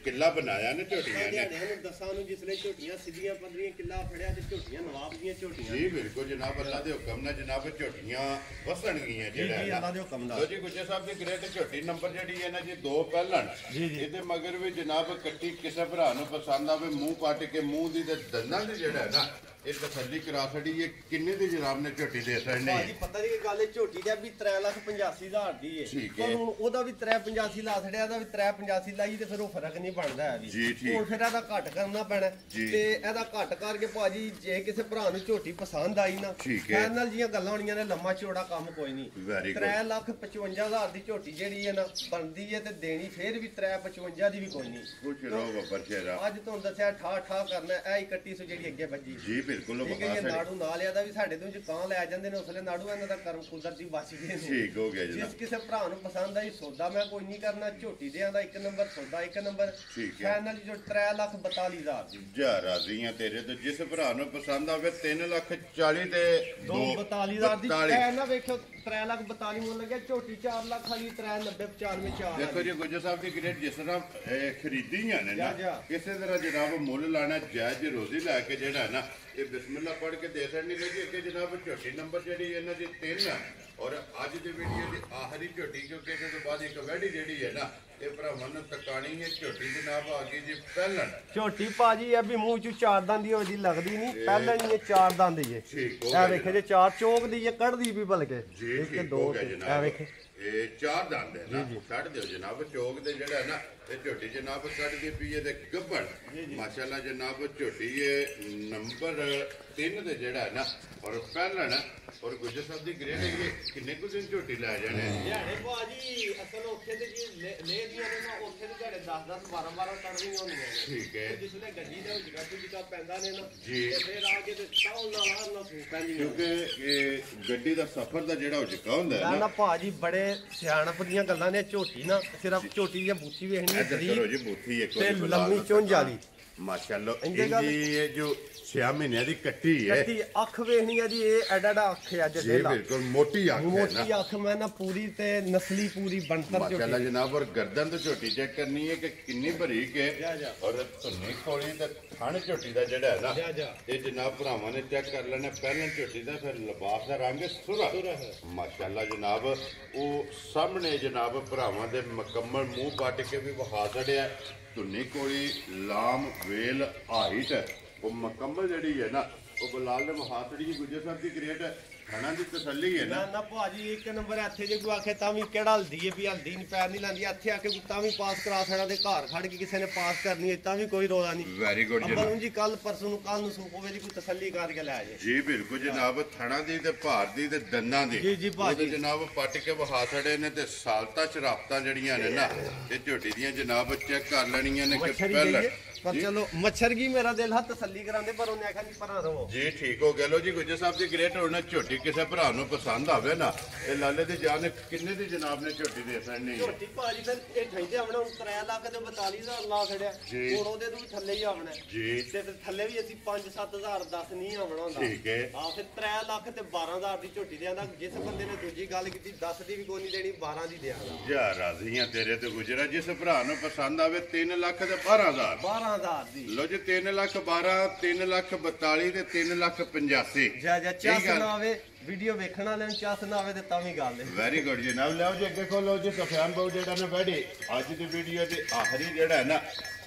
ਕਿੱਲਾ ਬਣਾਇਆ ਨੇ ਝੋਟੀਆਂ ਨੇ ਦਸਾਂ ਨੂੰ ਜਿਸਲੇ ਝੋਟੀਆਂ ਸਿੱਧੀਆਂ ਪੰਦਰੀਆਂ ਕਿੱਲਾ ਫੜਿਆ ਤੇ ਝੋਟੀਆਂ ਨਵਾਬ ਦੀਆਂ ਝੋਟੀਆਂ ਜੀ ਬਿਲਕੁਲ ਜਨਾਬ ਅੱਲਾ ਦੇ ਹੁਕਮ ਨਾਲ ਜਨਾਬ ਝੋਟੀਆਂ ਵਸਣਗੀਆਂ ਜਿਹੜਾ ਜੀ ਅੱਲਾ ਦੇ ਹੁਕਮ ਨਾਲ ਲੋ ਜੀ ਗੁੱਜਰ ਸਾਹਿਬ ਦੀ ਗ੍ਰੇਟ ਝੋਟੀ ਨੰਬਰ ਜਿਹੜੀ ਹੈ ਨਾ ਜੀ 2 ਪਹਿਲਣ ਇਹਦੇ ਮਗਰ ਵੀ ਜਨਾਬ ਕੱਟੀ ਕਿਸੇ ਭਰਾ ਨੂੰ ਪਸੰਦ ਆਵੇ ਮੂੰਹ ਕੱਟ ਕੇ ਮੂੰਹ ਦੀ ਤੇ ਦੰਦਾਂ ਦੀ ਜਿਹੜਾ ਹੈ ਨਾ ਇਹ ਤਸੱਲੀ ਕਰਾ ਛੜੀ ਇਹ ਕਿੰਨੇ ਦੀ ਜਨਾਬ ਨੇ ਝੋਟੀ ਦੇ ਸਕਣੀ ਭਾਜੀ ਪਤਾ ਨਹੀਂ ਕਿ ਗੱਲ ਹੈ ਝੋਟੀ ਦਾ ਵੀ 3,85,000 ਦੀ ਹੈ ਪਰ ਹੁਣ ਉਹਦਾ ਵੀ 3,85 ਲਾ ਛੜਿਆ ਇਹਦਾ ਵੀ 3,85 ਲਾਈ ਤੇ ਫਿਰ ਉਹ ਫਰਕ ਨਹੀਂ ਬਣਦਾ ਹੈ ਵੀ ਹੁਣ ਫਿਰ ਇਹਦਾ ਘੱਟ ਕਰਨਾ ਪੈਣਾ ਤੇ ਇਹਦਾ ਘੱਟ ਕਰਕੇ ਭਾਜੀ ਜੇ ਕਿਸੇ ਭਰਾ ਨੂੰ ਝੋਟੀ ਪਸੰਦ ਆਈ ਨਾ ਖੈਰ ਨਾਲ ਜੀਆਂ ਗੱਲਾਂ ਹੋਣੀਆਂ ਨੇ ਲੰਮਾ ਚੌੜਾ ਕੰਮ ਕੋਈ ਨਹੀਂ 3,55,000 ਦੀ ਝੋਟੀ ਜਿਹੜੀ ਹੈ ਨਾ ਬਣਦੀ ਹੈ ਤੇ ਦੇਣੀ ਫਿਰ ਵੀ 3,55 ਦੀ ਵੀ ਕੋਈ ਨਹੀਂ ਖੁਸ਼ ਰਹੋ ਬੱਬਰ ਸ਼ੇਰਾ ਅੱਜ ਤੁਹਾਨੂੰ ਦੱਸਿਆ ਠਾ ਠਾ ਕਰਨਾ ਇਹ ਹੀ ਕੱਟੀ ਸੋ ਜਿਹੜੀ ਅੱਗੇ ਵੱਜੀ ਜੀ ਬਿਲਕੁਲ ਠੀਕ ਹੈ ਨਾੜੂ ਨਾਲ ਆਦਾ ਵੀ ਸਾਡੇ ਤੋਂ ਕਾਂ ਲੈ ਜਾਂਦੇ ਨੇ ਉਸਲੇ ਨਾੜੂ ਇਹਨਾਂ ਦਾ ਕਰਮ ਕੁਦਰਤੀ ਬਚ ਗਏ ਨੇ ਠੀਕ ਹੋ ਗਿਆ ਜੀ ਜਿਸ ਕਿਸੇ ਭਰਾ ਨੂੰ ਪਸੰਦ ਆਈ ਸੌਦਾ ਮੈਂ ਕੋਈ ਨਹੀਂ ਕਰਨਾ ਝੋਟੀ ਦੇ ਆਂਦਾ 1 ਨੰਬਰ ਸੌਦਾ 1 ਨੰਬਰ ਫਾਈਨਲ ਜੋ 3,42,000 ਦੀ ਜਾ ਰਾਜ਼ੀਆਂ ਤੇਰੇ ਤੇ ਜਿਸ ਭਰਾ ਨੂੰ ਪਸੰਦ ਆਵੇ 3,40,000 ਤੇ 2,42,000 ਦੀ ਐ ਨਾ ਵੇਖਿਓ 3,42,000 ਮੁੱਲ ਲੱਗਿਆ ਝੋਟੀ 4 ਲੱਖ ਵਾਲੀ 3,90,95 4 ਦੇਖੋ ਜੀ ਗੁੱਜਰ ਸਾਹਿਬ ਦੀ ਗ੍ਰੇਡ ਜਿਸ ਤਰ੍ਹਾਂ ਖਰੀਦੀਆਂ ਨੇ ਨਾ ਕਿਸੇ ਤਰ੍ਹਾਂ ਜਨਾਬ ਮੁੱਲ ਲਾਣਾ ਜਾਇਜ਼ ਰੋਜ਼ੀ ਲੈ ਕੇ ਜਿਹੜਾ ਨਾ ਇਹ ਬਿਸਮਿਲ੍ਲਾ ਪੜ੍ਹ ਕੇ ਦੇ ਸਕਣੀ ਲੱਗੀ ਕਿ ਜਨਾਬ ਝੋਟੀ ਨੰਬਰ ਜਿਹੜੀ ਇਹਨਾਂ ਦੀ 3 ਔਰ ਅੱਜ ਦੀ ਵੀਡੀਓ ਦੀ ਆਖਰੀ ਝੋਟੀ ਕਿਉਂਕਿ ਇਸ ਤੋਂ ਬਾਅਦ ਇੱਕ ਵੈਡੀ ਜਿਹੜੀ ਹੈ ਨਾ ਇਹ ਭਰਾਵਾਂ ਨੂੰ ਤਕਾਣੀ ਹੈ ਝੋਟੀ ਜਨਾਬ ਆ ਗਈ ਜੀ ਪਹਿਲਣ ਝੋਟੀ ਭਾਜੀ ਇਹ ਵੀ ਮੂੰਹ ਚ 4 ਦੰਦ ਦੀ ਹੋਦੀ ਲੱਗਦੀ ਨਹੀਂ ਪਹਿਲਾਂ ਨਹੀਂ ਇਹ 4 ਦੰਦ ਦੀ ਹੈ ਇਹ ਵੇਖੇ ਜੇ 4 ਚੋਕ ਦੀ ਇਹ ਕੱਢਦੀ ਵੀ ਬਲਕੇ ਇੱਕ ਦੋ ਇਹ ਵੇਖੇ ਇਹ 4 ਦੰਦ ਹੈ ਨਾ ਛੱਡ ਦਿਓ ਜਨਾਬ ਚੋਕ ਦੇ ਜਿਹੜਾ ਨਾ ਇਹ ਝੋਟੀ ਜਨਾਬ ਕੱਢਦੀ ਪਈ ਹੈ ਤੇ ਗੱਬੜ ਮਾਸ਼ਾਅੱਲਾ ਜਨਾਬ ਝੋਟੀ ਇਹ ਨੰਬਰ 3 ਦੇ ਜਿਹੜਾ ਹੈ ਨਾ ਔਰ ਪਹਿਲਣ ਔਰ ਗੁੱਜਰ ਸਾਹਿਬ ਦੀ ਗ੍ਰੇਡ ਹੈ ਕਿੰਨੇ ਕੁ ਦਿਨ ਝੋਟੀ ਲੈ ਜਾਣੇ ਦਿਹਾੜੇ ਭਾਜੀ ਅਸਲ ਉੱਥੇ ਤੇ ਜੀ ਲੈ ਦੀਆਂ ਨੇ ਨਾ ਉੱਥੇ ਤੇ ਦਿਹਾੜੇ 10-10 12-12 ਟੜਨੀਆਂ ਹੁੰਦੀਆਂ ਨੇ ਠੀਕ ਹੈ ਜਿਸਲੇ ਗੱਡੀ ਦੇ ਜਗ੍ਹਾ ਤੇ ਜਿੱਦਾਂ ਪੈਂਦਾ ਨੇ ਨਾ ਤੇ ਫਿਰ ਆ ਕੇ ਤੇ ਟਾਉਣ ਨਾਲ ਨਾ ਸੂ ਪੈਂਦੀ ਕਿਉਂਕਿ ਇਹ ਗੱਡੀ ਦਾ ਸਫ਼ਰ ਦਾ ਜਿਹੜਾ ਉਜਕਾ ਹੁੰਦਾ ਹੈ ਨਾ ਭਾਜੀ ਬੜੇ ਸਿਆਣਪ ਦੀਆਂ ਗੱਲਾਂ ਨੇ ਝੋਟੀ ਨਾ ਸਿਰਫ ਝੋਟੀ ਦੀ ਬੂਥੀ ਵੇਖਣੀ ਕਰੋ ਜੀ ਬੂਥੀ ਇੱਕ ਤੇ ਲੰਮੀ ਚੁੰਝ ਵਾਲੀ ਮਾਸ਼ਾਅੱਲਾ ਇਹ ਜੋ 6 ਮਹੀਨਿਆਂ ਦੀ ਕੱਟੀ ਹੈ ਕੱਟੀ ਅੱਖ ਵੇਖਣੀ ਹੈ ਜੀ ਇਹ ਐਡਾ ਅੱਖ ਹੈ ਅੱਜ ਦੇ ਬਿਲਕੁਲ ਮੋਟੀ ਅੱਖ ਹੈ ਮੋਟੀ ਅੱਖ ਮੈਂ ਨਾ ਪੂਰੀ ਤੇ ਨਸਲੀ ਪੂਰੀ ਬਣਤਰ ਮਾਸ਼ਾਅੱਲਾ ਜਨਾਬ ਔਰ ਗਰਦਨ ਤੋਂ ਝੋਟੀ ਚੈੱਕ ਕਰਨੀ ਹੈ ਕਿ ਕਿੰਨੀ ਬਰੀਕ ਹੈ ਔਰ ਧੁੰਨੀ ਖੋਲੀ ਤੇ ਥਣ ਝੋਟੀ ਦਾ ਜਿਹੜਾ ਹੈ ਨਾ ਇਹ ਜਨਾਬ ਭਰਾਵਾਂ ਨੇ ਚੈੱਕ ਕਰ ਲੈਣਾ ਪਹਿਲਾਂ ਝੋਟੀ ਦਾ ਫਿਰ ਲਿਬਾਸ ਦਾ ਰੰਗ ਸੁਰਾ ਮਾਸ਼ਾਅੱਲਾ ਜਨਾਬ ਉਹ ਸਾਹਮਣੇ ਜਨਾਬ ਭਰਾਵਾਂ ਦੇ ਮੁਕੰਮਲ ਮੂੰਹ ਕੱਟ ਕੇ ਵੀ ਵਿਖਾ ਛੜਿਆ ਧੁੰਨੀ ਕੋਲੀ ਲਾਮ ਵੇਲ ਹਾਈਟ ਉਹ ਮੁਕੰਮਲ ਜਿਹੜੀ ਹੈ ਨਾ ਉਹ ਬਲਾਲ ਦੇ ਮਹਾਤੜੀ ਗੁੱਜਰ ਸਾਹਿਬ ਦੀ ਗ੍ਰੇਟ ਖਾਣਾ ਦੀ ਤਸੱਲੀ ਹੈ ਨਾ ਭਾਜੀ 1 ਨੰਬਰ ਇੱਥੇ ਜੇ ਕੋਈ ਆਖੇ ਤਾਂ ਵੀ ਕਿਹੜਾ ਹਲਦੀ ਹੈ ਵੀ ਹਲਦੀ ਨਹੀਂ ਪੈਰ ਨਹੀਂ ਲਾਂਦੀ ਇੱਥੇ ਆ ਕੇ ਤਾਂ ਵੀ ਪਾਸ ਕਰਾ ਸਕਦਾ ਤੇ ਘਰ ਖੜ ਕੇ ਕਿਸੇ ਨੇ ਪਾਸ ਕਰਨੀ ਹੈ ਤਾਂ ਵੀ ਕੋਈ ਰੋਲਾ ਨਹੀਂ ਵੈਰੀ ਗੁੱਡ ਜਨਾਬ ਜੀ ਕੱਲ ਪਰਸੋਂ ਨੂੰ ਕੱਲ ਨੂੰ ਸੂਪੋਵੇ ਦੀ ਕੋਈ ਤਸੱਲੀ ਕਰਕੇ ਲੈ ਜਾਏ ਜੀ ਬਿਲਕੁਲ ਜਨਾਬ ਥਣਾ ਦੀ ਤੇ ਭਾਰ ਦੀ ਤੇ ਦੰਦਾਂ ਦੀ ਜੀ ਭਾਜੀ ਜਨਾਬ ਪੱਟ ਕੇ ਵਹਾ ਛੜੇ ਨੇ ਤੇ ਸਾਲਤਾ ਸ਼ਰਾਫਤਾਂ ਜਿਹੜੀਆਂ ਨੇ ਨਾ ਇਹ ਝੋਟੀ ਦੀਆਂ ਜਨਾਬ ਚੈੱਕ ਕਰ ਲੈਣੀਆਂ ਨੇ ਕਿ ਪਹਿਲਾਂ ਪਰ ਚਲੋ ਮੱਛਰ ਕੀ ਮੇਰਾ ਦਿਲ ਹੱਥ ਤਸੱਲੀ ਕਰਾਂਦੇ ਪਰ ਉਹਨੇ ਆਖਿਆ ਨਹੀਂ ਪਰਾਂ ਰਹੋ ਜੀ ਠੀਕ ਹੋ ਗਿਆ ਲੋ ਜੀ ਗੁੱਜਰ ਸਾਹਿਬ ਦੀ ਗ੍ਰੇਟ ਹੋਣਾ ਝੋਟੀ ਕਿਸੇ ਭਰਾ ਨੂੰ ਪਸੰਦ ਆਵੇ ਨਾ ਇਹ ਲਾਲੇ ਦੀ ਜਾਨ ਕਿੰਨੇ ਦੀ ਜਨਾਬ ਨੇ ਝੋਟੀ ਦੇ ਸਕਣੀ ਝੋਟੀ ਭਾਜੀ ਫਿਰ ਇਹ ਠੈਂਦੇ ਆਵਣਾ 3 ਲੱਖ ਤੇ 42,000 ਲਾ ਛੜਿਆ ਹੁਣ ਉਹਦੇ ਤੋਂ ਵੀ ਥੱਲੇ ਹੀ ਆਵਣਾ ਜੀ ਤੇ ਥੱਲੇ ਵੀ ਅਸੀਂ 5-7,000 10 ਨਹੀਂ ਆਵਣਾ ਹੁੰਦਾ ਠੀਕ ਹੈ ਆ ਫਿਰ 3 ਲੱਖ ਤੇ 12,000 ਦੀ ਝੋਟੀ ਦੇ ਆਂਦਾ ਜਿਸ ਬੰਦੇ ਨੇ ਦੂਜੀ ਗੱਲ ਕੀਤੀ 10 ਦੀ ਵੀ ਕੋਈ ਨਹੀਂ ਦੇਣੀ 12 ਦੀ ਦੇਾਂਗਾ ਯਾ ਰਾਜ਼ੀਆਂ ਤੇਰੇ ਤੇ ਗੁਜਰਾ ਜਿਸ ਭਰਾ ਨੂੰ ਪਸੰਦ ਆਵੇ 3 ਲੱਖ ਤੇ 12,000 ਦੀ ਲੋ ਜੀ 3 ਲੱਖ 12 3 ਲੱਖ 42 ਤੇ 3 ਲੱਖ 85 ਜਾ ਚੱਸ ਨਾ ਆਵੇ ਵੀਡੀਓ ਵੇਖਣ ਵਾਲਿਆਂ ਨੂੰ ਚਾਸ ਨਾ ਆਵੇ ਤੇ ਤਾਂ ਵੀ ਗੱਲ ਹੈ। ਵੈਰੀ ਗੁੱਡ ਜਨਾਬ। ਲਿਆਓ ਜੀ ਅੱਗੇ ਖੋਲੋ ਜੀ। ਸੁਫਿਆਨ ਬਾਊ ਜਿਹੜਾ ਨਾ ਵੈੜੀ ਅੱਜ ਦੀ ਵੀਡੀਓ ਦੇ ਆਖਰੀ ਜਿਹੜਾ ਹੈ ਨਾ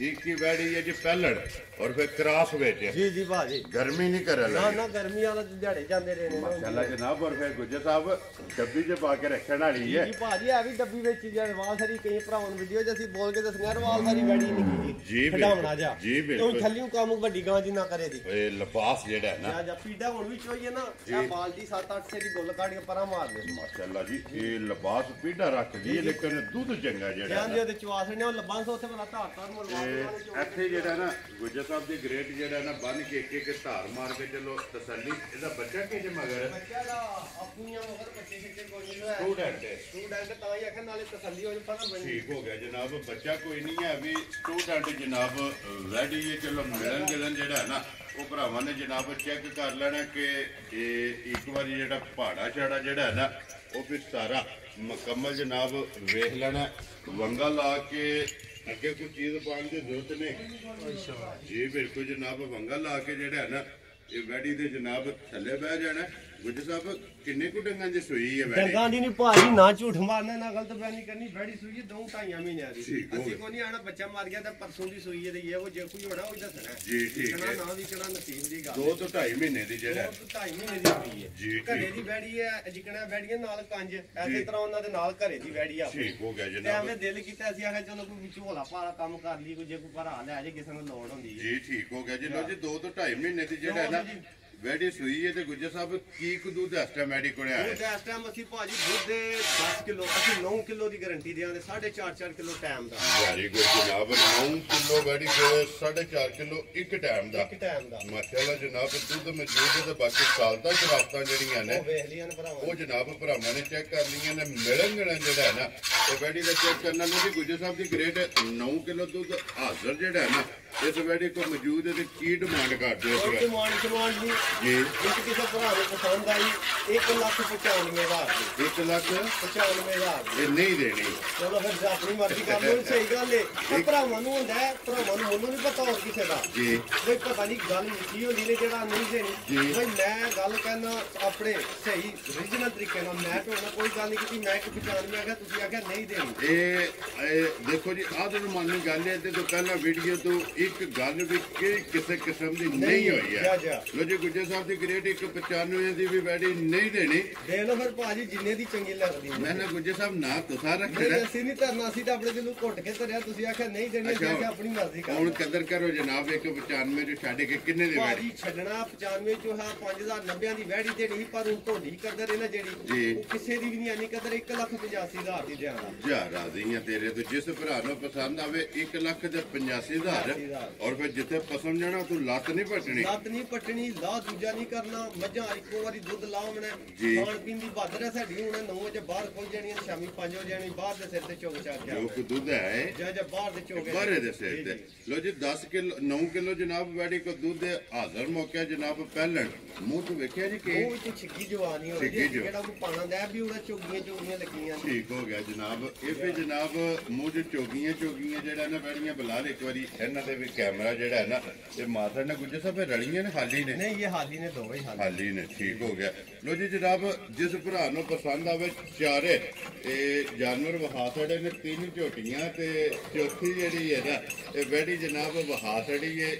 ਇੱਕ ਹੀ ਵੈੜੀ ਹੈ ਜੀ ਪਹਿਲੜ ਔਰ ਫਿਰ ਕ੍ਰਾਸ ਵਿੱਚ ਜੀ ਜੀ ਭਾਜੀ ਗਰਮੀ ਨਹੀਂ ਕਰਨ ਨਾ ਲੱਗੀ ਨਾ ਗਰਮੀ ਵਾਲਾ ਦਿਹਾੜੇ ਜਾਂਦੇ ਰਹੇ ਨੇ ਮਾਸ਼ਾਅੱਲਾ ਜਨਾਬ। ਔਰ ਫਿਰ ਗੁੱਜਰ ਸਾਹਿਬ ਡੱਬੀ 'ਚ ਪਾ ਕੇ ਰੱਖਣ ਵਾਲੀ ਹੈ ਜੀ ਭਾਜੀ ਆ ਵੀ ਡੱਬੀ ਵਿੱਚ ਰਵਾਲ ਸਾਰੀ ਕਈ ਭਰਾਵਾਂ ਨੂੰ ਵੀਡੀਓ 'ਚ ਅਸੀਂ ਬੋਲ ਕੇ ਦੱਸਣਾ ਰਵਾਲ ਸਾਰੀ ਵੈੜੀ ਨਿੱਕੀ ਜੀ ਖਡਾਵਣਾ ਜਾ ਜੀ ਬਿਲਕੁਲ ਥੱਲਿਓਂ ਕੰਮ ਵੱਡੀ ਗਾਂ ਜੀ ਨਾ ਕਰੇ ਦੀ ਇਹ ਲਿਬਾਸ ਜਿਹੜਾ ਹੈ ਨਾ ਜਾਂ ਪੀੜਾ ਹੁਣ ਵੀ ਚੋਈਏ ਨਾ ਇਹ ਬਾਲਟੀ 7-8 ਸੇ ਦੀ ਗੁੱਲ ਕੱਢ ਕੇ ਪਰਾਂ ਮਾਰ ਦੇ ਮਾਸ਼ਾਅੱਲਾ ਜੀ। ਇਹ ਲਿਬਾਸ ਪੀੜਾ ਰੱਖਦੀ ਹੈ ਲੇਕਿਨ ਦੁੱਧ ਚੰਗਾ ਜਿਹੜਾ ਜਾਂ ਜੇ ਤੇ ਚਵਾਸਣੇ ਉਹ ਲੱਭਾਂ ਸੋ ਉੱਥੇ ਬਣਾ ਧਾਰ ਮਲਵਾ ਇੱਥੇ ਜਿਹੜਾ ਨਾ ਗੁੱਜਰ ਸਾਹਿਬ ਦੀ ਗ੍ਰੇਟ ਜਿਹੜਾ ਨਾ ਬੰਨ ਕੇ ਇੱਕ ਧਾਰ ਮਾਰ ਕੇ ਚਲੋ ਤਸੱਲੀ। ਇਹਦਾ ਬੱਚਾ ਕਿਹਦੇ ਮਗਰ ਬੱਚਾ ਦਾ ਆਪਣੀਆਂ ਮਗਰ ਬੱਚੇ ਸਿੱਕੇ ਕੋਈ ਨਹੀਂ ਹੋਇਆ ਸਟੂਡੈਂਟ ਤਾਂ ਹੀ ਆਖਣ ਨਾਲੇ ਤਸੱਲੀ ਹੋ ਜੇ ਪਤਾ ਬਣੀ ਠੀਕ ਹੋ ਗਿਆ ਜਨਾਬ। ਬੱਚਾ ਕੋਈ ਨਹੀਂ ਹੈ ਵੀ ਸਟੂਡੈਂਟ ਜਨਾਬ ਵੈਡੀ ਹੈ। ਚਲੋ ਮਿਲਣ ਗਿਲਣ ਜਿਹੜਾ ਨਾ ਉਹ ਭਰਾਵਾਂ ਨੇ ਜਨਾਬ ਚੈੱਕ ਕਰ ਲੈਣਾ ਕਿ ਇਹ ਇੱਕ ਵਾਰੀ ਜਿਹੜਾ ਪਹਾੜਾ ਛਾੜਾ ਜਿਹੜਾ ਹੈ ਨਾ ਉਹ ਵੀ ਸਾਰਾ ਮੁਕੰਮਲ ਜਨਾਬ ਵੇਖ ਲੈਣਾ। ਵੰਗਾ ਲਾ ਕੇ ਅੱਗੇ ਕੋਈ ਚੀਜ਼ ਪਾਉਣ ਦੀ ਜ਼ਰੂਰਤ ਨਹੀਂ ਜੀ ਬਿਲਕੁਲ ਜਨਾਬ। ਵੰਗਾ ਲਾ ਕੇ ਜਿਹੜਾ ਹੈ ਨਾ ਇਹ ਵੈਡੀ ਦੇ ਜਨਾਬ ਥੱਲੇ ਬਹਿ ਜਾਣਾ। ਗੁੱਜਰ ਸਾਹਿਬ ਕਿੰਨੇ ਕੁ ਡੰਗਾਂ ਦੀ ਸੂਈ ਹੈ ਵੈਡੀ? ਡੰਗਾਂ ਦੀ ਨਹੀਂ ਭਾਜੀ ਨਾ ਝੂਠ ਮਾਰਨਾ ਨਾ ਗਲਤ ਬਿਆਨੀ ਕਰਨੀ। ਵੈੜੀ ਸੂਈ 2-2.5 ਮਹੀਨਿਆਂ ਦੀ ਠੀਕ ਹੋ ਅਸੀਂ ਕੋਈ ਨਹੀਂ ਆਣਾ ਬੱਚਾ ਮਰ ਗਿਆ ਤਾਂ ਪਰਸੋਂ ਦੀ ਸੂਈ ਹੈ ਤੇ ਇਹ ਉਹ ਜੇ ਕੋਈ ਹੋਣਾ ਉਹ ਦੱਸਣਾ ਜੀ ਠੀਕ ਕਿਹੜਾ ਹੈ। ਨਾ ਵੀ ਕਿਹੜਾ ਨਸੀਬ ਦੀ ਗੱਲ 2 ਤੋਂ 2.5 ਮਹੀਨੇ ਦੀ ਜਿਹੜਾ 2-2.5 ਮਹੀਨੇ ਦੀ ਸੂਈ ਹੈ ਜੀ ਘਰੇ ਦੀ ਵੈੜੀ ਹੈ ਜਿਕਣਾ ਵੈੜੀਆਂ ਨਾਲ ਕੰਜ ਐਸੇ ਤਰ੍ਹਾਂ ਉਹਨਾਂ ਦੇ ਨਾਲ ਘਰੇ ਦੀ ਵੈੜੀ ਆ ਠੀਕ ਹੋ ਗਿਆ ਤੇ ਜਨਾਬ। ਐਵੇਂ ਦਿਲ ਕੀਤਾ ਅਸੀਂ ਆਖਿਆ ਚਲੋ ਕੋਈ ਵਿੱਚ ਹੋਲਾ ਭਾਰਾ ਕੰਮ ਕਰ ਲਈ ਕੋਈ ਜੇ ਕੋਈ ਭਰਾ ਲੈ ਜੇ ਕਿਸੇ ਨੂੰ ਲੋੜ ਹੁੰਦੀ ਹੈ ਜੀ ਠੀਕ ਹੋ ਗਿਆ ਜੀ। ਲੋ ਜੀ 2 ਤੋਂ 2.5 ਮਹੀਨੇ ਦੀ ਜਿਹੜਾ ਹੈ ਨਾ ਵੈਡੀ ਸੂਈ ਹੈ ਤੇ ਗੁੱਜਰ ਸਾਹਿਬ ਕੀ ਕੁ ਦੁੱਧ ਇਸ ਟਾਈਮ ਵੈਡੀ ਕੋਲ ਆਇਆ? ਦੁੱਧ ਇਸ ਟਾਈਮ ਅਸੀਂ ਭਾਜੀ ਦੁੱਧ ਦੇ 10 ਕਿਲੋ ਅਸੀਂ 9 ਕਿਲੋ ਦੀ ਗਾਰੰਟੀ ਦਿਆਂਗੇ 4.5 ਕਿਲੋ ਟਾਈਮ ਦਾ ਵੈਰੀ ਗੁੱਡ ਜਨਾਬ। 9 ਕਿਲੋ ਵੈਡੀ ਕੋਲ 4.5 ਕਿਲੋ ਇੱਕ ਟਾਈਮ ਦਾ ਇੱਕ ਟਾਈਮ ਦਾ ਮਾਸ਼ਾਅੱਲਾ ਜਨਾਬ। ਦੁੱਧ ਮੌਜੂਦ ਹੈ ਤੇ ਬਾਕੀ ਸਾਲ ਤੱਕ ਖੁਰਾਕਾਂ ਜਿਹੜੀਆਂ ਨੇ ਉਹ ਵੇਖ ਲੀਆਂ ਨੇ ਭਰਾਵਾ ਉਹ ਜਨਾਬ ਭਰਾਵਾਂ ਨੇ ਚੈੱਕ ਕਰ ਲਈਆਂ ਨੇ। ਮਿਲਣ ਜਿਹੜਾ ਹੈ ਨਾ ਉਹ ਵੈਡੀ ਦਾ ਚੈੱਕ ਕਰਨਾ ਨੂੰ ਜੀ ਗੁੱਜਰ ਸਾਹਿਬ ਦੀ ਗ੍ਰੇਡ 9 ਕਿਲੋ ਦੁੱਧ ਹਾਜ਼ਰ ਜਿਹੜਾ ਹੈ ਨਾ ਇਸ ਵੈਡੀ ਕੋਲ ਮੌਜੂਦ ਹੈ ਤੇ ਕੀ ਡਿਮਾਂਡ ਕਰਦੇ ਹੋ ਸਮਾਨ ਜੀ ਜੀ? ਇੱਕ ਕਿਸੇ ਭਰਾ ਨੂੰ ਪਸੰਦ ਆਈ 1,95,000 ਦੀ 1,95,000 ਦੀ ਇਹ ਨਹੀਂ ਦੇਣੀ। ਚਲੋ ਫਿਰ ਆਪਣੀ ਮਰਜ਼ੀ ਕਰ ਲਓ ਸਹੀ ਗੱਲ ਏ ਪਰ ਭਰਾਵਾਂ ਨੂੰ ਹੁੰਦਾ ਹੈ ਭਰਾਵਾਂ ਨੂੰ ਮੈਨੂੰ ਨਹੀਂ ਪਤਾ ਹੋਰ ਕਿਸੇ ਦਾ ਜੀ ਬਈ ਪਤਾ ਨਹੀਂ ਗੱਲ ਲਿਖੀ ਹੁੰਦੀ ਨੇ ਜਿਹੜਾ ਨਹੀਂ ਦੇਣੀ ਬਈ ਮੈਂ ਗੱਲ ਕਹਿਣਾ ਆਪਣੇ ਸਹੀ ਰੀਜਨਲ ਤਰੀਕੇ ਨਾਲ ਮੈਂ ਤੁਹਾਡਾ ਕੋਈ ਗੱਲ ਨਹੀਂ ਕੀਤੀ ਮੈਂ 1,95 ਆਖਿਆ ਤੁਸੀਂ ਆਖਿਆ ਨਹੀਂ ਦੇਣੀ। ਇਹ ਦੇਖੋ ਜੀ ਆਹ ਤੁਹਾਨੂੰ ਮੰਨਣੀ ਗੱਲ ਹੈ ਤੇ ਤੋਂ ਪਹਿਲਾਂ ਵੀਡੀਓ ਤੋਂ ਇੱਕ ਗੱਲ ਵੀ ਕਿਸੇ ਕਿਸਮ ਦੀ ਨਹੀਂ ਹੋਈ ਹੈ। ਲੋ ਜੀ ਗੁੱਜਰ ਸਾਹਿਬ ਦੀ ਗ੍ਰੇਡ 1,95 ਦੀ ਵੀ ਵੈਡੀ ਨਹੀਂ ਦੇਣੀ। ਦੇ ਲੋ ਫਿਰ ਭਾਜੀ ਜਿੰਨੇ ਦੀ ਚੰਗੀ ਲੱਗਦੀ ਮੈਂ ਨਾ ਗੁੱਜਰ ਸਾਹਿਬ ਨਾ ਤੁਸਾਂ ਰੱਖਣਾ ਅਸੀਂ ਨਹੀਂ ਧਰਨਾ ਅਸੀਂ ਤਾਂ ਆਪਣੇ ਦਿਲ ਨੂੰ ਘੁੱਟ ਕੇ ਧਰਿਆ ਤੁਸੀਂ ਆਖਿਆ ਨਹੀਂ ਦੇਣੀ ਅਸੀਂ ਆਖਿਆ ਆਪਣੀ ਮਰਜ਼ੀ ਕਰ। ਹੁਣ ਕਦਰ ਕਰੋ ਜਨਾਬ 1,95 ਜੋ ਛੱਡ ਕੇ ਕਿੰਨੇ ਦੀ ਵੈਡੀ? ਭਾਜੀ ਛੱਡਣਾ 95 ਚੋਂ ਹੈ 5,090 ਦੀ ਵੈੜੀ ਦੇਣੀ ਪਰ ਉਹ ਢੋਲੀ ਕਦਰ ਹੈ ਨਾ ਜਿਹੜੀ ਉਹ ਕਿਸੇ ਦੀ ਵੀ ਨਹੀਂ ਆਨੀ ਕਦਰ 1,85,000 ਦੀ ਦੇਣਾ ਜਾ ਰਾਜ਼ੀ ਆ ਤੇਰੇ ਤੋਂ। ਜਿਸ ਭਰਾ ਨੂੰ ਪਸੰਦ ਆਵੇ 1,85,000 ਔਰ ਫਿਰ ਜਿੱਥੇ ਪਸੰਦ ਜਾਣਾ ਤੂੰ ਲੱਤ ਨਹੀਂ ਪਟਣੀ ਲੱਤ ਨਹੀਂ ਪਟਣੀ ਲਾ ਦੂਜਾ ਨਹੀਂ ਕਰਨਾ। ਮੱਝਾਂ ਇੱਕੋ ਵਾਰੀ ਦੁੱਧ ਲਾਉਣਾ ਖਾਣ ਪੀਣ ਦੀ ਬਾਦਰ ਹੈ ਸਾਡੀ। ਹੁਣ 9 ਵਜੇ ਬਾਹਰ ਖੁੱਲ ਜਾਣੀਆਂ ਸ਼ਾਮੀ 5 ਵਜੇ ਜਾਣੀ ਬਾਹਰ ਦੇ ਸਿਰ ਤੇ ਚੁੱਕ ਚੱਕ ਜੋ ਕੋ ਦੁੱਧ ਹੈ ਜਾਂ ਬਾਹਰ ਦੇ ਚੁੱਕ ਬਾਹਰੇ ਦੇ ਸਿਰ ਤੇ। ਲੋ ਜੀ 10 ਕਿਲੋ 9 ਕਿਲੋ ਜਨਾਬ ਵੈਡੀ ਕੋ ਦੁੱਧ ਹਾਜ਼ਰ ਮੌਕਿਆ ਜਨਾਬ ਪਹਿਲਣ ਮੂੰਹ ਤੋਂ ਵੇਖਿਆ ਜੀ ਕਿ ਉਹ ਤੇ ਛਿੱਕੀ ਜਵਾਨੀ ਹੋਈ ਜਿਹੜਾ ਕੋ ਪਾਣਾ ਦਾ ਵੀ ਉਹਦਾ ਚੋਗੀਆਂ ਲੱਗੀਆਂ ਠੀਕ ਹੋ ਗਿਆ ਜਨਾਬ। ਇਹ ਵੀ ਜਨਾਬ ਮੂੰਹ ਚ ਚੋਗੀਆਂ ਜਿਹੜਾ ਨਾ ਵੈੜੀਆਂ ਬਲਾਲ ਇੱਕ ਵਾਰੀ ਇਹਨਾਂ ਦੇ ਵੀ ਕੈਮਰਾ ਜਿਹੜਾ ਹੈ ਨਾ ਤੇ ਮਾਸੜ ਨੇ ਗੁੱਜਰ ਸਾਹਿਬ ਰਲੀਆਂ ਨੇ ਹਾਲੀ ਨੇ? ਨਹੀਂ ਇਹ ਹਾਲੀ ਨੇ ਦੋਵੇਂ ਹਾਲੀ ਨੇ। ਠੀਕ ਹੋ ਗਿਆ। ਲੋ ਜੀ ਜਨਾਬ ਜਿਸ ਭਰਾ ਨੂੰ ਪਸੰਦ ਆਵੇ ਚਾਰੇ ਇਹ ਜਾਨਵਰ ਵਹਾਸੜੇ ਨੇ 3 ਝੋਟੀਆਂ ਤੇ ਚੌਥੀ ਜਿਹੜੀ ਹੈ ਨਾ ਇਹ ਵੈੜੀ ਜਨਾਬ ਵਹਾਸੜੀ ਹੈ।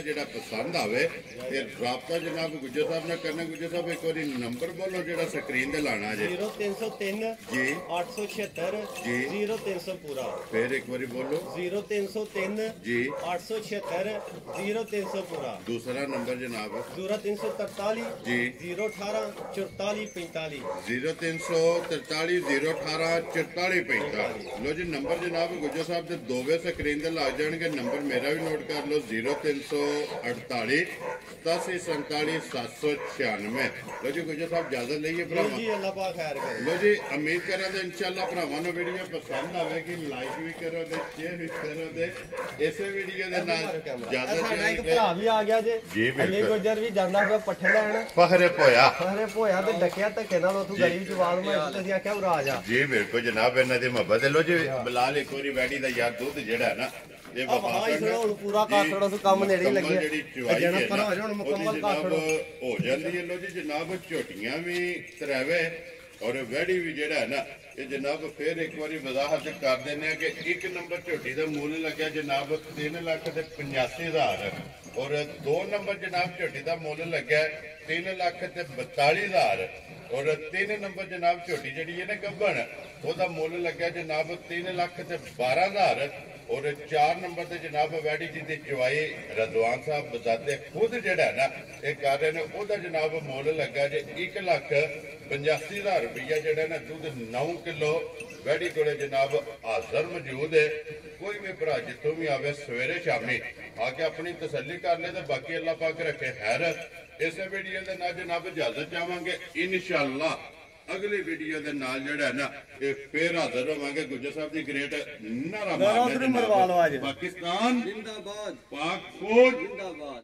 ਜਿਹੜਾ ਪਸੰਦ ਆਵੇ ਤੇ ਰਾਬਤਾ ਜਨਾਬ ਗੁੱਜਰ ਸਾਹਿਬ ਨਾਲ ਕਰਨਾ। ਗੁੱਜਰ ਸਾਹਿਬ ਇੱਕ ਵਾਰੀ ਨੰਬਰ ਬੋਲੋ ਜਿਹੜਾ ਸਕਰੀਨ ਤੇ ਲਾਣਾ ਜੇ। 0303 ਜੀ 876 ਜੀ 0300 ਪੂਰਾ ਫਿਰ ਇੱਕ ਵਾਰੀ ਬੋਲੋ 0303 ਜੀ 876 0300 ਪੂਰਾ। ਦੂਸਰਾ ਨੰਬਰ ਜਨਾਬ 0343 ਜੀ 018 44 45 0343 018 44 45। ਲੋ ਜੀ ਨੰਬਰ ਜਨਾਬ ਗੁੱਜਰ ਸਾਹਿਬ ਦੇ ਦੋਵੇਂ ਸਕਰੀਨ ਤੇ ਲੱਗ ਜਾਣਗੇ। ਨੰਬਰ ਮੇਰਾ ਵੀ ਨੋਟ ਕਰ ਲਓ 0348 8747 796। ਲੋ ਜੀ ਗੁੱਜਰ ਸਾਹਿਬ ਇਜਾਜ਼ਤ ਲਈਏ ਭਰਾਵਾਂ ਜੀ ਅੱਲਾਹ ਪਾਕ ਖੈਰ ਕਰੇ। ਲੋ ਜੀ ਉਮੀਦ ਕਰਾਂ ਤੇ ਇਨਸ਼ਾਅੱਲਾ ਭਰਾਵਾਂ ਨੂੰ ਵੀਡੀਓ ਪਸੰਦ ਆਵੇਗੀ। ਲਾਈਕ ਵੀ ਕਰੋ ਤੇ ਸ਼ੇਅਰ ਵੀ ਕਰੋ ਤੇ ਇਸੇ ਵੀਡੀਓ ਦੇ ਨਾਲ ਜ਼ਿਆਦਾ ਸਾਡਾ ਇੱਕ ਭਰਾ ਵੀ ਆ ਗਿਆ ਜੇ ਜੀ ਅਲੀ ਗੁੱਜਰ ਵੀ ਜਾਂਦਾ ਪਿਆ ਪੱਠੇ ਲੈਣ ਫਖਰੇ ਪੋਇਆ ਭੋਇਆ ਤੇ ਡੱਕਿਆ ਧੱਕੇ ਨਾਲ ਉਥੋਂ ਗਲੀ ਵਿੱਚ ਆਵਾਜ਼ ਮਾਰੀ ਤੇ ਅਸੀਂ ਆਖਿਆ ਉਹ ਆ ਜਾ। ਜੀ ਬਿਲਕੁਲ ਜਨਾਬ ਇਹਨਾਂ ਦੀ ਮੁਹੱਬਤ ਹੈ। ਲੋ ਜੀ ਬਲਾਲ ਇੱਕ ਵਾਰੀ ਵੈਡੀ ਦਾ ਯਾਰ ਦੁੱਧ ਜਿਹੜਾ ਹੈ ਨਾ ਇਹ ਹਾਂ ਇਸ ਹੁਣ ਪੂਰਾ ਕਰ ਥੋੜਾ ਸੋ ਕੰਮ ਨੇੜੇ ਲੱਗੇ ਜਣਾ ਪਰ ਹੋ ਜਾ ਹੁਣ ਮੁਕੰਮਲ ਕਰ ਥੋੜਾ ਹੋ ਜਾਂਦੀ ਹੈ। ਲੋ ਜੀ ਜਨਾਬ ਝੋਟੀਆਂ ਵੀ ਤਰੇਵੇ ਔਰ ਵੈੜੀ ਵੀ ਜਿਹੜਾ ਹੈ ਨਾ ਇਹ ਜਨਾਬ ਫਿਰ ਇੱਕ ਵਾਰੀ ਵਜ਼ਾਹਤ ਕਰ ਦਿੰਦੇ ਆ ਕਿ 1 ਨੰਬਰ ਝੋਟੀ ਦਾ ਮੁੱਲ ਲੱਗਿਆ ਜਨਾਬ 3,85,000 ਔਰ 2 ਨੰਬਰ ਜਨਾਬ ਝੋਟੀ ਦਾ ਮੁੱਲ ਲੱਗਿਆ 3,42,000 ਔਰ 3 ਨੰਬਰ ਜਨਾਬ ਝੋਟੀ ਜਿਹੜੀ ਹੈ ਨਾ ਗੱਭਣ ਉਹਦਾ ਮੁੱਲ ਲੱਗਿਆ ਜਨਾਬ 3,12,000 ਔਰ 4 ਨੰਬਰ ਤੇ ਜਨਾਬ ਵੈੜੀ ਜੀ ਦੀ ਚਵਾਈ ਰਜ਼ਵਾਨ ਸਾਹਿਬ ਬਜ਼ਾਤੇ ਖੁਦ ਜਿਹੜਾ ਨਾ ਇਹ ਕਰ ਰਹੇ ਨੇ ਉਹਦਾ ਜਨਾਬ ਮੁੱਲ ਲੱਗਾ ਜੇ 1,85,000 ਰੁਪਈਆ ਜਿਹੜਾ ਨਾ ਦੁੱਧ 9 ਕਿਲੋ ਵੈੜੀ ਕੋਲੇ ਜਨਾਬ ਹਾਜ਼ਰ ਮੌਜੂਦ ਹੈ। ਕੋਈ ਵੀ ਭਰਾ ਜਿੱਥੋਂ ਵੀ ਆਵੇ ਸਵੇਰੇ ਸ਼ਾਮੀ ਆ ਕੇ ਆਪਣੀ ਤਸੱਲੀ ਕਰ ਲੈ ਤੇ ਬਾਕੀ ਅੱਲਾਹ ਪਾਕ ਰੱਖੇ ਖੈਰ। ਇਸੇ ਵੀਡੀਓ ਦੇ ਨਾਲ ਜਨਾਬ ਇਜਾਜ਼ਤ ਚਾਹਾਂਗੇ ਇਨਸ਼ਾਅੱਲਾ ਅਗਲੀ ਵੀਡੀਓ ਦੇ ਨਾਲ ਜਿਹੜਾ ਨਾ ਇਹ ਫੇਰ ਹਾਜ਼ਰ ਹੋਵਾਂਗੇ। ਗੁੱਜਰ ਸਾਹਿਬ ਦੀ ਗ੍ਰੇਟ ਨਾਰਾ ਪਾਕਿਸਤਾਨ ਜਿੰਦਾਬਾਦ, ਪਾਕ ਫੌਜ ਜਿੰਦਾਬਾਦ।